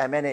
MNA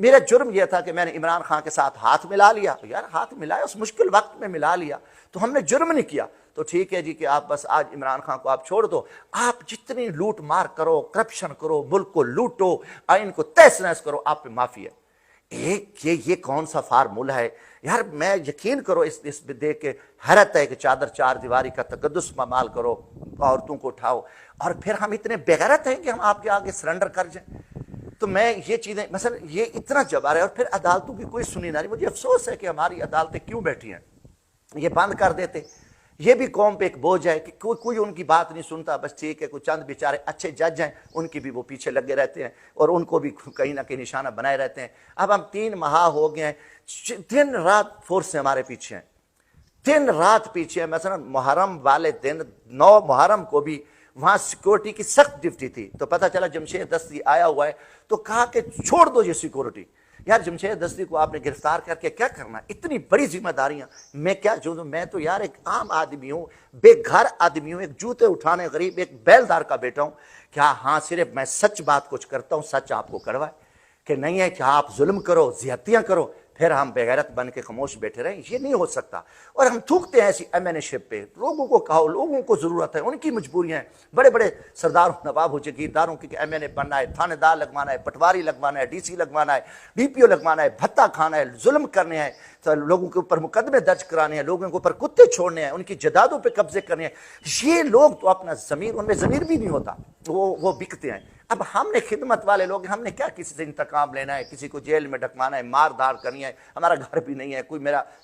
میرا جرم یہ تھا کہ میں نے عمران خان کے ساتھ ہاتھ ملا لیا. یار ہاتھ ملایا اس مشکل وقت میں ملا لیا تو ہم نے جرم نہیں کیا. تو ٹھیک ہے جی کہ آپ بس آج عمران خان کو آپ چھوڑ دو, آپ جتنی لوٹ مار کرو, کرپشن کرو, ملک کو لوٹو, آئین کو تہس نہس کرو, آپ پہ معافی ہے. یہ کون سا فارمولہ ہے یار؟ میں یقین کرو اس دیکھ کے حیرت ہے کہ چادر چار دیواری کا تقدس مال کرو, عورتوں کو اٹھاؤ, اور پھر ہم اتنے بغیرت ہیں کہ ہم آپ کے آگے سرنڈر کر جائیں. تو میں یہ چیزیں مثلا یہ اتنا جبار ہے, اور پھر عدالتوں کی کوئی سنی نہ رہی. مجھے افسوس ہے کہ ہماری عدالتیں کیوں بیٹھی ہیں, یہ بند کر دیتے. یہ بھی قوم پہ ایک بوجھ ہے کہ کوئی ان کی بات نہیں سنتا. بس ٹھیک ہے, کوئی چند بیچارے اچھے جج ہیں, ان کی بھی وہ پیچھے لگے رہتے ہیں اور ان کو بھی کہیں نہ کہیں نشانہ بنائے رہتے ہیں. اب ہم 3 ماہ ہو گئے ہیں, دن رات فورس سے ہمارے پیچھے ہیں, دن رات پیچھے ہیں. مثلا محرم والے دن 9 محرم کو بھی وہاں سیکورٹی کی سخت ڈیوٹی تھی, تو پتہ چلا جمشید دستی آیا ہوا ہے, تو کہا کہ چھوڑ دو یہ سیکورٹی. یار جمشید دستی کو آپ نے گرفتار کر کے کیا کرنا, اتنی بڑی ذمہ داریاں. میں کیا جو میں تو یار ایک عام آدمی ہوں, بے گھر آدمی ہوں, ایک جوتے اٹھانے غریب, ایک بیلدار کا بیٹا ہوں. کیا ہاں صرف میں سچ بات کچھ کرتا ہوں, سچ آپ کو کڑوائے کہ نہیں ہے کہ آپ ظلم کرو, زیادتیاں کرو, پھر ہم بغیرت بن کے خاموش بیٹھے رہیں؟ یہ نہیں ہو سکتا. اور ہم تھوکتے ہیں ایسی ایم این اے شپ پہ. لوگوں کو کہو, لوگوں کو ضرورت ہے, ان کی مجبوریاں ہیں. بڑے بڑے سرداروں, نوابوں, جگیرداروں کی کہ ایم این اے بننا ہے, تھانے دار لگوانا ہے, پٹواری لگوانا ہے, ڈی سی لگوانا ہے, ڈی پی او لگوانا ہے, بھتہ کھانا ہے, ظلم کرنے ہیں, لوگوں کے اوپر مقدمے درج کرانے ہیں, لوگوں کے اوپر کتے چھوڑنے ہیں, ان کی جائیدادوں پہ قبضے کرنے ہیں. یہ لوگ تو اپنا ضمیر, ان میں ضمیر بھی نہیں ہوتا, وہ بکتے ہیں. اب ہم نے خدمت والے لوگ, ہم نے کیا کسی سے انتقام لینا ہے, کسی کو جیل میں ڈکوانا ہے, مار دھار کرنی ہے؟ ہمارا گھر بھی نہیں ہے,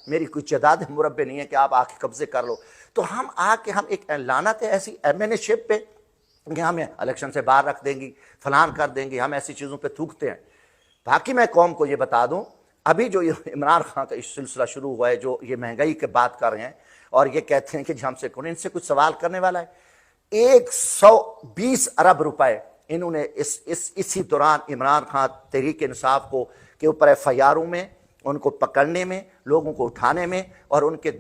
میری کوئی جائیداد مربع نہیں ہے کہ آپ آ کے قبضے کر لو. تو ہم آ کے ہم ایک اعلانت ہے ایسی ایم این اے شپ پہ کہ ہمیں الیکشن سے باہر رکھ دیں گی, فلان کر دیں گی, ہم ایسی چیزوں پہ تھوکتے ہیں. باقی میں قوم کو یہ بتا دوں, ابھی جو یہ عمران خان کا اس سلسلہ شروع ہوا ہے, جو یہ مہنگائی کی بات کر رہے ہیں اور یہ کہتے ہیں کہ ہم سے کون, ان سے کچھ سوال کرنے والا ہے. 120 ارب روپے انہوں نے اسی دوران عمران خان تحریک انصاف کو کے اوپر ایف آئی آروں میں, ان کو پکڑنے میں, لوگوں کو اٹھانے میں, اور ان کے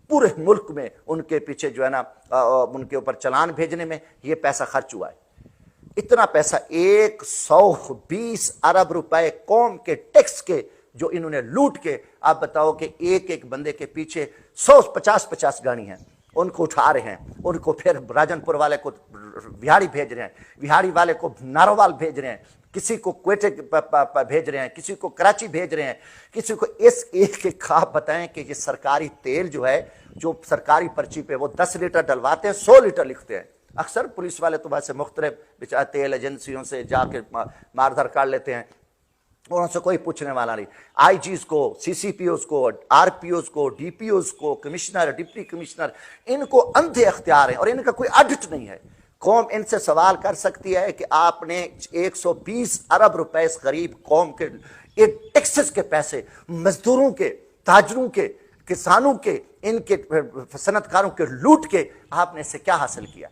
پورے ملک میں ان کے پیچھے جو ہے نا ان کے اوپر چلان بھیجنے میں یہ پیسہ خرچ ہوا ہے. اتنا پیسہ 120 ارب روپے قوم کے ٹیکس کے جو انہوں نے لوٹ کے, آپ بتاؤ کہ ایک بندے کے پیچھے 150 گاڑی ہیں, ان کو اٹھا رہے ہیں, ان کو پھر راجن پور والے کو وہاڑی بھیج رہے ہیں, وہاڑی والے کو ناروال بھیج رہے ہیں, کسی کو کوئٹے بھیج رہے ہیں, کسی کو کراچی بھیج رہے ہیں, کسی کو اس ایک کے خواب بتائیں کہ یہ سرکاری تیل جو ہے, جو سرکاری پرچی پہ وہ 10 لیٹر ڈلواتے ہیں, 100 لیٹر لکھتے ہیں. اکثر پولیس والے تو ویسے مختلف بچارے تیل ایجنسیوں سے جا کے مار دھر کر لیتے ہیں, ان سے کوئی پوچھنے والا نہیں. آئی جیز کو, سی سی پی اوز کو, آر پی اوز کو, ڈی پی اوز کو, کمشنر, ڈپٹی کمشنر, ان کو اندھے اختیار ہیں اور ان کا کوئی آڈٹ نہیں ہے. قوم ان سے سوال کر سکتی ہے کہ آپ نے 120 ارب روپے اس غریب قوم کے ٹیکسز کے پیسے, مزدوروں کے, تاجروں کے, کسانوں کے, ان کے صنعت کاروں کے لوٹ کے آپ نے اس سے کیا حاصل کیا؟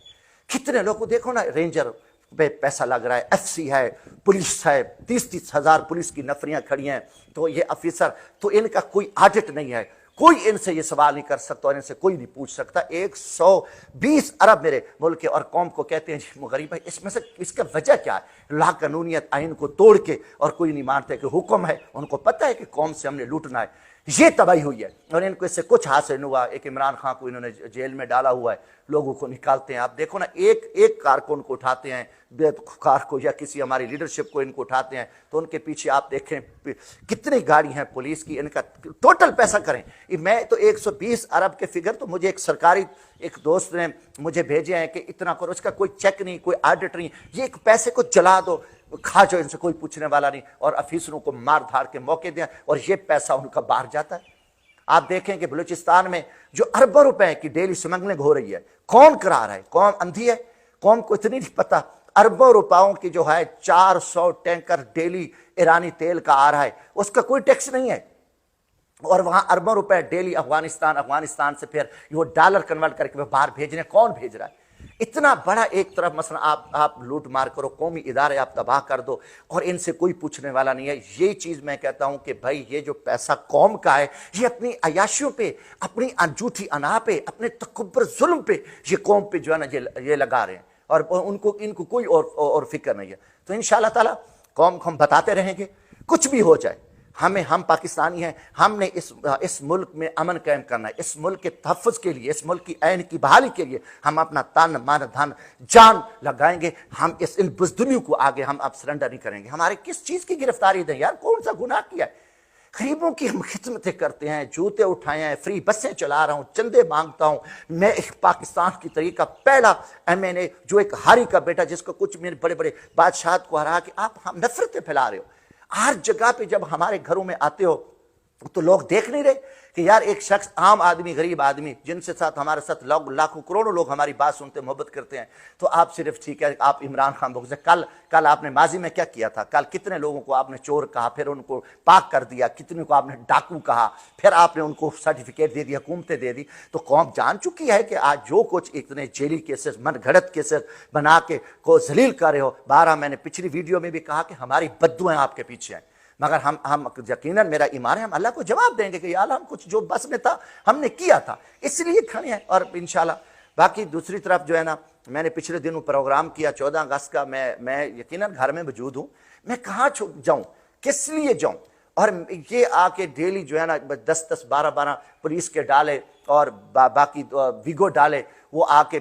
کتنے لوگوں کو دیکھو نا, رینجر پہ پیسہ لگ رہا ہے, ایف سی ہے, پولیس ہے, 30 ہزار پولیس کی نفریاں کھڑی ہیں, تو یہ افیسر, تو ان کا کوئی آڈٹ نہیں ہے. کوئی ان سے یہ سوال نہیں کر سکتا اور ان سے کوئی نہیں پوچھ سکتا. 120 ارب میرے ملک کے اور قوم کو کہتے ہیں جی غریب ہے. اس میں سے اس کا وجہ کیا ہے؟ لا قانونیت, آئین کو توڑ کے, اور کوئی نہیں مانتے کہ حکم ہے. ان کو پتہ ہے کہ قوم سے ہم نے لوٹنا ہے. یہ تباہی ہوئی ہے اور ان کو اس سے کچھ حاصل نہیں ہوا. ایک عمران خان کو انہوں نے جیل میں ڈالا ہوا ہے, لوگوں کو نکالتے ہیں. آپ دیکھو نا, ایک کارکن کو اٹھاتے ہیں, کار کو یا کسی ہماری لیڈرشپ کو ان کو اٹھاتے ہیں, تو ان کے پیچھے آپ دیکھیں کتنی گاڑی ہیں پولیس کی. ان کا ٹوٹل پیسہ کریں. میں تو 120 ارب کے فگر تو مجھے ایک سرکاری ایک دوست نے مجھے بھیجے ہیں کہ اتنا کرو, اس کا کوئی چیک نہیں, کوئی آڈٹ نہیں. یہ ایک پیسے کو جلا دو, کھا جو, ان سے کوئی پوچھنے والا نہیں, اور افیسروں کو مار دھاڑ کے موقع دیں, اور یہ پیسہ ان کا باہر جاتا ہے. آپ دیکھیں کہ بلوچستان میں جو اربوں روپے کی ڈیلی سمگلنگ ہو رہی ہے, کون کرا رہا ہے؟ قوم اندھی ہے؟ قوم کو اتنی نہیں پتہ. اربوں روپاؤں کی جو ہے 400 ٹینکر ڈیلی ایرانی تیل کا آ رہا ہے, اس کا کوئی ٹیکس نہیں ہے, اور وہاں اربوں روپے ڈیلی افغانستان سے پھر وہ ڈالر کنورٹ کر کے وہ باہر بھیج رہے ہیں. کون بھیج رہا ہے؟ اتنا بڑا ایک طرف مثلا آپ لوٹ مار کرو, قومی ادارے آپ تباہ کر دو, اور ان سے کوئی پوچھنے والا نہیں ہے. یہ چیز میں کہتا ہوں کہ بھائی یہ جو پیسہ قوم کا ہے, یہ اپنی عیاشیوں پہ, اپنی جھوٹی انا پہ, اپنے تکبر ظلم پہ یہ قوم پہ جو ہے نا یہ لگا رہے ہیں, اور ان کو کوئی اور فکر نہیں ہے. تو انشاءاللہ تعالی قوم کو ہم بتاتے رہیں گے. کچھ بھی ہو جائے ہم پاکستانی ہیں، ہم نے اس ملک میں امن قائم کرنا ہے، اس ملک کے تحفظ کے لیے، اس ملک کی عین کی بحالی کے لیے ہم اپنا تن من دھن جان لگائیں گے۔ ہم ان بزدلیوں کو آگے ہم اب سرنڈر نہیں کریں گے۔ ہمارے کس چیز کی گرفتاری دیں یار؟ کون سا گناہ کیا ہے؟ غریبوں کی ہم خدمتیں کرتے ہیں، جوتے اٹھائے ہیں، فری بسیں چلا رہا ہوں، چندے مانگتا ہوں۔ میں ایک پاکستان کی طریقہ پہلا میں نے جو ایک ہاری کا بیٹا جس کو کچھ میرے بڑے بڑے بادشاہت کو ہرا کہ آپ ہم نفرتیں پھیلا رہے ہو۔ ہر جگہ پہ جب ہمارے گھروں میں آتے ہو تو لوگ دیکھ نہیں رہے کہ یار ایک شخص عام آدمی، غریب آدمی جن سے ساتھ ہمارے ساتھ لاکھوں کروڑوں لوگ ہماری بات سنتے محبت کرتے ہیں، تو آپ صرف ٹھیک ہے آپ عمران خان بغض ہے۔ کل آپ نے ماضی میں کیا کیا تھا؟ کل کتنے لوگوں کو آپ نے چور کہا، پھر ان کو پاک کر دیا، کتنے کو آپ نے ڈاکو کہا، پھر آپ نے ان کو سرٹیفکیٹ دے دی، حکومتیں دے دی۔ تو قوم جان چکی ہے کہ آج جو کچھ اتنے جیلی کیسز، من گھڑت کیسز بنا کے کو ذلیل کر رہے ہو۔ میں نے پچھلی ویڈیو میں بھی کہا کہ ہماری بددعائیں آپ کے پیچھے ہیں، مگر ہم یقیناً میرا ایمان ہے ہم اللہ کو جواب دیں گے کہ یا اللہ ہم کچھ جو بس میں تھا ہم نے کیا تھا، اس لیے کھڑے ہیں۔ اور انشاءاللہ باقی دوسری طرف جو ہے نا، میں نے پچھلے دنوں پروگرام کیا 14 اگست کا، میں یقیناً گھر میں موجود ہوں، میں کہاں جاؤں، کس لیے جاؤں؟ اور یہ آ کے ڈیلی جو ہے نا 10 12 پولیس کے ڈالے اور باقی ویگو ڈالے وہ آ کے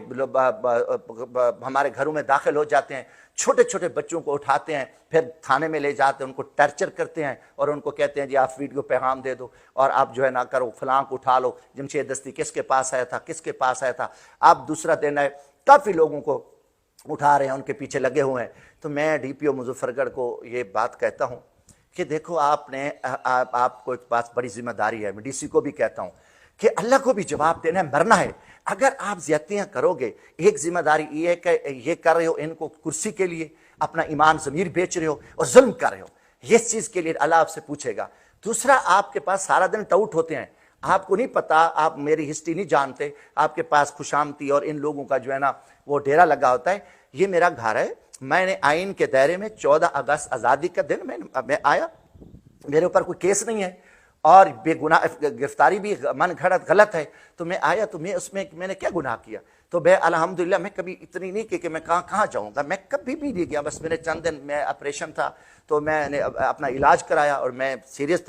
ہمارے گھروں میں داخل ہو جاتے ہیں، چھوٹے چھوٹے بچوں کو اٹھاتے ہیں، پھر تھانے میں لے جاتے ہیں، ان کو ٹارچر کرتے ہیں اور ان کو کہتے ہیں جی آپ ویڈیو پیغام دے دو اور آپ جو ہے نہ کرو، فلاں کو اٹھا لو، جمشید دستی کس کے پاس آیا تھا، کس کے پاس آیا تھا، آپ دوسرا دن ہے کافی لوگوں کو اٹھا رہے ہیں، ان کے پیچھے لگے ہوئے ہیں۔ تو میں ڈی پی او مظفر گڑھ کو یہ بات کہتا ہوں کہ دیکھو آپ کو ایک بات بڑی ذمہ داری ہے، میں ڈی سی کو بھی کہتا ہوں کہ اللہ کو بھی جواب دینا ہے، مرنا ہے۔ اگر آپ زیادتیاں کرو گے، ایک ذمہ داری یہ ہے کہ یہ کر رہے ہو ان کو کرسی کے لیے، اپنا ایمان ضمیر بیچ رہے ہو اور ظلم کر رہے ہو، اس چیز کے لیے اللہ آپ سے پوچھے گا۔ دوسرا، آپ کے پاس سارا دن ٹاؤٹ ہوتے ہیں، آپ کو نہیں پتا، آپ میری ہسٹری نہیں جانتے، آپ کے پاس خوشامتی اور ان لوگوں کا جو ہے نا وہ ڈیرا لگا ہوتا ہے۔ یہ میرا گھر ہے، میں نے آئین کے دائرے میں 14 اگست آزادی کا دن میں آیا، میرے اوپر کوئی کیس نہیں ہے اور بے گناہ گرفتاری بھی من گھڑت غلط ہے، تو میں آیا، تو میں نے کیا گناہ کیا؟ تو الحمدللہ میں کبھی اتنی نہیں کہ میں کہاں جاؤں گا، میں کبھی بھی نہیں گیا، بس میرے چند دن میں آپریشن تھا تو میں نے اپنا علاج کرایا اور میں سیریس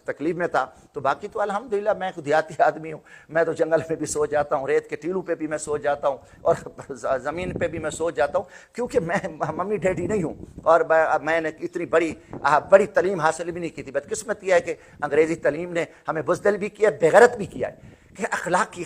تکلیف میں تھا، تو باقی تو الحمدللہ میں دیہاتی آدمی ہوں، میں تو جنگل میں بھی سو جاتا ہوں، ریت کے ٹیلوں پہ بھی میں سو جاتا ہوں اور زمین پہ بھی میں سو جاتا ہوں، کیونکہ میں ممی ڈیڈی نہیں ہوں اور میں نے اتنی بڑی تعلیم حاصل بھی نہیں کی تھی۔ بدقسمت یہ ہے کہ انگریزی تعلیم نے ہمیں بزدل بھی کیا، بےغیرت بھی کیا ہے کہ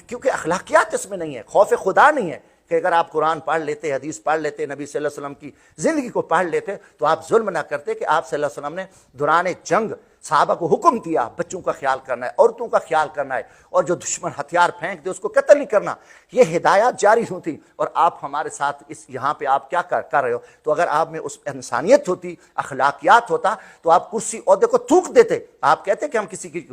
کیونکہ اخلاقیات اس میں نہیں ہے، خوف خدا نہیں ہے کہ اگر آپ قرآن پڑھ لیتے، حدیث پڑھ لیتے، نبی صلی اللہ علیہ وسلم کی زندگی کو پڑھ لیتے تو آپ ظلم نہ کرتے کہ آپ صلی اللہ علیہ وسلم نے دوران جنگ صحابہ کو حکم دیا بچوں کا خیال کرنا ہے، عورتوں کا خیال کرنا ہے، اور جو دشمن ہتھیار پھینک دے اس کو قتل نہیں کرنا، یہ ہدایات جاری ہوتی، اور آپ ہمارے ساتھ یہاں پہ آپ کیا کر رہے ہو؟ تو اگر آپ میں اس انسانیت ہوتی، اخلاقیات ہوتا تو آپ کرسی عہدے کو تھوک دیتے۔ آپ کہتے کہ ہم کسی کی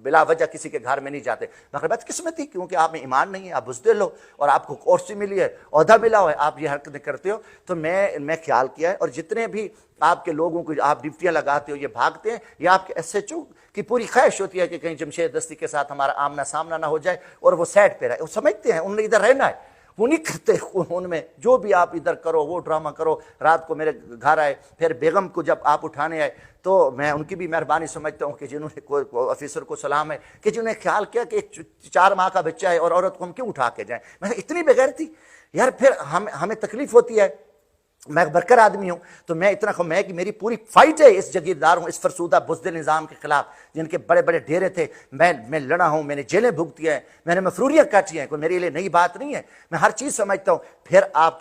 بلا وجہ کسی کے گھر میں نہیں جاتے، مگر بدقسمتی کیونکہ آپ میں ایمان نہیں ہے، آپ بزدل ہو اور آپ کو کرسی ملی ہے، عہدہ ملا ہوا ہے، آپ یہ حرکتیں کرتے ہو۔ تو میں خیال کیا ہے، اور جتنے بھی آپ کے لوگوں کو آپ ڈپٹیاں لگاتے ہو یہ بھاگتے ہیں، یا آپ کے ایس ایچ او کی پوری خواہش ہوتی ہے کہ کہیں جمشید دستی کے ساتھ ہمارا آمنا سامنا نہ ہو جائے اور وہ سیٹ پہ رہے، وہ سمجھتے ہیں انہوں نے ادھر رہنا ہے، وہ نہیں کرتے، ان میں جو بھی آپ ادھر کرو وہ ڈرامہ کرو۔ رات کو میرے گھر آئے، پھر بیگم کو جب آپ اٹھانے آئے تو میں ان کی بھی مہربانی سمجھتا ہوں کہ جنہوں نے آفیسر کو سلام ہے کہ جنہوں نے خیال کیا کہ ایک 4 ماہ کا بچہ ہے اور عورت کو ہم کیوں اٹھا کے جائیں۔ میں اتنی بغیرتی یار، پھر ہمیں تکلیف ہوتی ہے، میں برکر آدمی ہوں تو میں اتنا میں کہ میری پوری فائٹ ہے اس جگیردار ہوں، اس فرسودہ بزدل نظام کے خلاف جن کے بڑے بڑے ڈیرے تھے، میں لڑا ہوں، میں نے جیلیں بھگتی ہیں، میں نے مفروریاں کاٹی ہیں، کوئی میرے لیے نئی بات نہیں ہے، میں ہر چیز سمجھتا ہوں۔ پھر آپ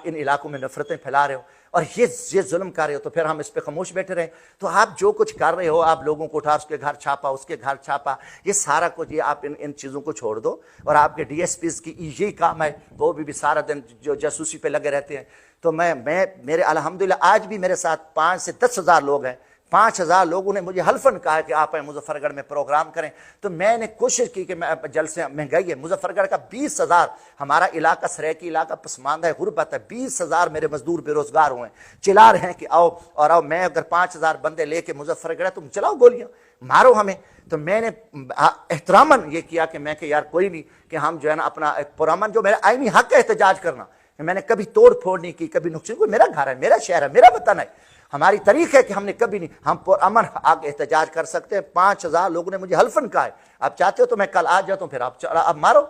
ان علاقوں میں نفرتیں پھیلا رہے ہو اور یہ ظلم کر رہے ہو، تو پھر ہم اس پہ خاموش بیٹھے رہے۔ تو آپ جو کچھ کر رہے ہو، آپ لوگوں کو اٹھا اس کے گھر چھاپا، اس کے گھر چھاپا، یہ سارا کچھ، یہ آپ ان چیزوں کو چھوڑ دو، اور آپ کے ڈی ایس پیز کی یہی کام ہے، وہ بھی سارا دن جو جاسوسی پہ لگے رہتے ہیں۔ تو میرے الحمدللہ آج بھی میرے ساتھ 5 سے 10 ہزار لوگ ہیں، 5000 لوگوں نے مجھے حلفاً کہا کہ آپ مظفر گڑھ میں پروگرام کریں، تو میں نے کوشش کی کہ میں جلسے مہنگائی ہے، مظفر گڑھ کا 20,000 ہمارا علاقہ سریکی علاقہ پسماندہ ہے، غربت ہے، 20,000 میرے مزدور بے روزگار ہوئے ہیں، چلا رہے ہیں کہ آؤ اور آؤ، میں اگر 5,000 بندے لے کے مظفر گڑھ تم چلاؤ گولیاں مارو ہمیں۔ تو میں نے احتراماً یہ کیا کہ یار کوئی نہیں، کہ ہم جو ہے نا اپنا پرامن جو میرا آئینی حق ہے احتجاج کرنا، میں نے کبھی توڑ پھوڑ نہیں کی، کبھی نقصان، کوئی میرا گھر ہے، میرا شہر ہے، میرا وطن ہے، ہماری تاریخ ہے کہ ہم نے کبھی نہیں، ہم پرامن آگے احتجاج کر سکتے ہیں۔ 5000 لوگوں نے مجھے حلفاً کہا ہے، آپ چاہتے ہو تو میں کل آ جاتا ہوں، پھر آپ مارو۔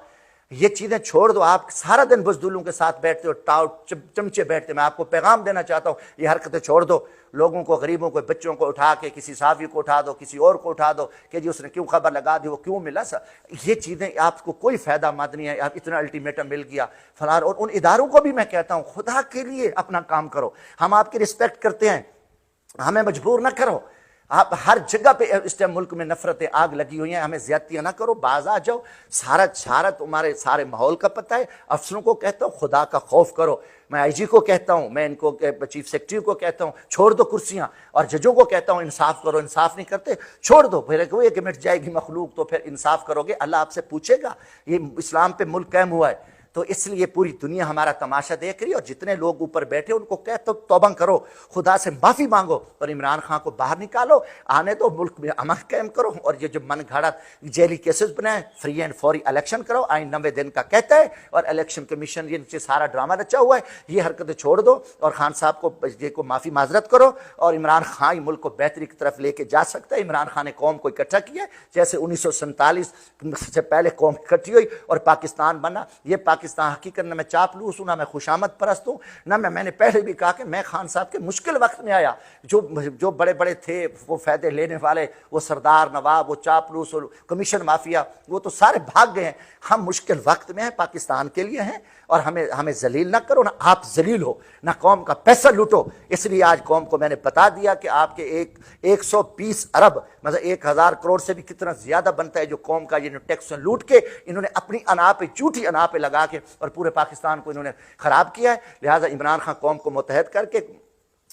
یہ چیزیں چھوڑ دو، آپ سارا دن بزدلوں کے ساتھ بیٹھتے ہو، ٹاؤٹ چمچے بیٹھتے، میں آپ کو پیغام دینا چاہتا ہوں یہ حرکتیں چھوڑ دو۔ لوگوں کو، غریبوں کو، بچوں کو اٹھا کے کسی صحافی کو اٹھا دو، کسی اور کو اٹھا دو کہ جی اس نے کیوں خبر لگا دی، وہ کیوں ملا یہ چیزیں آپ کو کوئی فائدہ مند نہیں ہے۔ آپ اتنا الٹیمیٹم مل گیا فلان، اور ان اداروں کو بھی میں کہتا ہوں خدا کے لیے اپنا کام کرو، ہم آپ کی رسپیکٹ کرتے ہیں، ہمیں مجبور نہ کرو۔ آپ ہر جگہ پہ اس ٹائم ملک میں نفرتیں آگ لگی ہوئی ہیں، ہمیں زیادتیاں نہ کرو، باز آ جاؤ۔ سارا تمہارے سارے ماحول کا پتہ ہے۔ افسروں کو کہتا ہوں خدا کا خوف کرو، میں آئی جی کو کہتا ہوں، میں ان کو چیف سیکرٹری کو کہتا ہوں چھوڑ دو کرسیاں، اور ججوں کو کہتا ہوں انصاف کرو، انصاف نہیں کرتے چھوڑ دو، پھر ایک مٹ جائے گی مخلوق تو پھر انصاف کرو گے، اللہ آپ سے پوچھے گا۔ یہ اسلام پہ ملک قائم ہوا ہے، تو اس لیے پوری دنیا ہمارا تماشا دیکھ رہی ہے، اور جتنے لوگ اوپر بیٹھے ان کو کہتے ہو توبہ کرو، خدا سے معافی مانگو، اور عمران خان کو باہر نکالو، آنے دو، ملک میں امن قائم کرو، اور یہ جو من گھڑت جیلی کیسز بنائے، فری اینڈ فوری الیکشن کرو، آئین 90 دن کا کہتا ہے، اور الیکشن کمیشن یہ نیچے سارا ڈرامہ رچا ہوا ہے، یہ حرکتیں چھوڑ دو، اور خان صاحب کو معافی معذرت کرو، اور عمران خان ملک کو بہتری کی طرف لے کے جا سکتا ہے۔ عمران خان نے قوم کو اکٹھا کیا جیسے 1947 سے پہلے قوم اکٹھی ہوئی اور پاکستان بنا۔ یہ پاکستان حقیقت نہ میں چاپلوس ہوں، نہ میں خوشامد پرست ہوں، نہ میں نے پہلے بھی کہا کہ میں خان صاحب کے مشکل وقت میں آیا، جو بڑے بڑے تھے وہ فائدے لینے والے، وہ سردار نواب، وہ چاپلوس اور کمیشن مافیا، وہ تو سارے بھاگ گئے ہیں۔ ہم مشکل وقت میں ہیں، پاکستان کے لیے ہیں، اور ہمیں ذلیل نہ کرو، نہ آپ ذلیل ہو، نہ قوم کا پیسہ لوٹو۔ اس لیے آج قوم کو میں نے بتا دیا کہ آپ کے 120 ارب مطلب 1000 کروڑ سے بھی کتنا زیادہ بنتا ہے جو قوم کا یہ ٹیکس لوٹ کے انہوں نے اپنی انا پہ، جھوٹی انا پہ لگا کے، اور پورے پاکستان کو انہوں نے خراب کیا ہے۔ لہٰذا عمران خان قوم کو متحد کر کے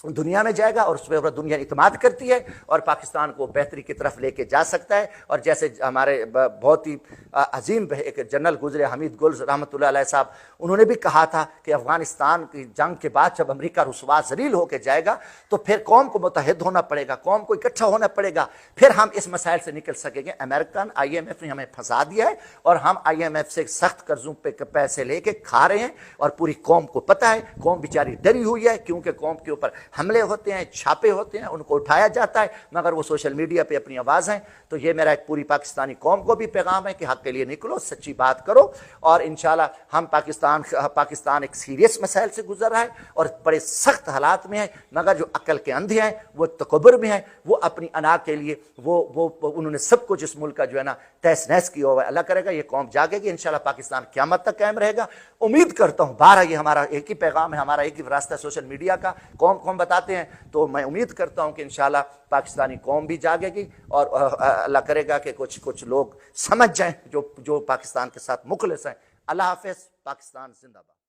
دنیا میں جائے گا، اور اس پہ دنیا اعتماد کرتی ہے، اور پاکستان کو بہتری کی طرف لے کے جا سکتا ہے۔ اور جیسے ہمارے بہت ہی عظیم ایک جنرل گزرے حمید گل رحمۃ اللہ علیہ صاحب، انہوں نے بھی کہا تھا کہ افغانستان کی جنگ کے بعد جب امریکہ رسوا ذلیل ہو کے جائے گا تو پھر قوم کو متحد ہونا پڑے گا، قوم کو اکٹھا ہونا پڑے گا، پھر ہم اس مسائل سے نکل سکیں گے۔ امریکن IMF نے ہمیں پھنسا دیا ہے، اور ہم IMF سے سخت قرضوں پہ پیسے لے کے کھا رہے ہیں، اور پوری قوم کو پتہ ہے، قوم بیچاری ڈری ہوئی ہے، کیونکہ قوم کے اوپر حملے ہوتے ہیں، چھاپے ہوتے ہیں، ان کو اٹھایا جاتا ہے، مگر وہ سوشل میڈیا پہ اپنی آواز ہیں۔ تو یہ میرا ایک پوری پاکستانی قوم کو بھی پیغام ہے کہ حق کے لیے نکلو، سچی بات کرو، اور انشاءاللہ ہم پاکستان ایک سیریس مسائل سے گزر رہا ہے، اور بڑے سخت حالات میں ہے، مگر جو عقل کے اندھے ہیں، وہ تکبر میں ہیں، وہ اپنی انا کے لیے وہ انہوں نے سب کچھ اس ملک کا جو ہے نا تہس نہس کیا ہوا ہے۔ اللہ کرے گا یہ قوم جاگے گی، انشاءاللہ پاکستان قیامت تک قائم رہے گا۔ امید کرتا ہوں، بارہ یہ ہمارا ایک ہی پیغام ہے، ہمارا ایک ہی راستہ سوشل میڈیا کا، قوم بتاتے ہیں، تو میں امید کرتا ہوں کہ انشاءاللہ پاکستانی قوم بھی جاگے گی، اور اللہ کرے گا کہ کچھ لوگ سمجھ جائیں جو پاکستان کے ساتھ مخلص ہیں۔ اللہ حافظ، پاکستان زندہ باد۔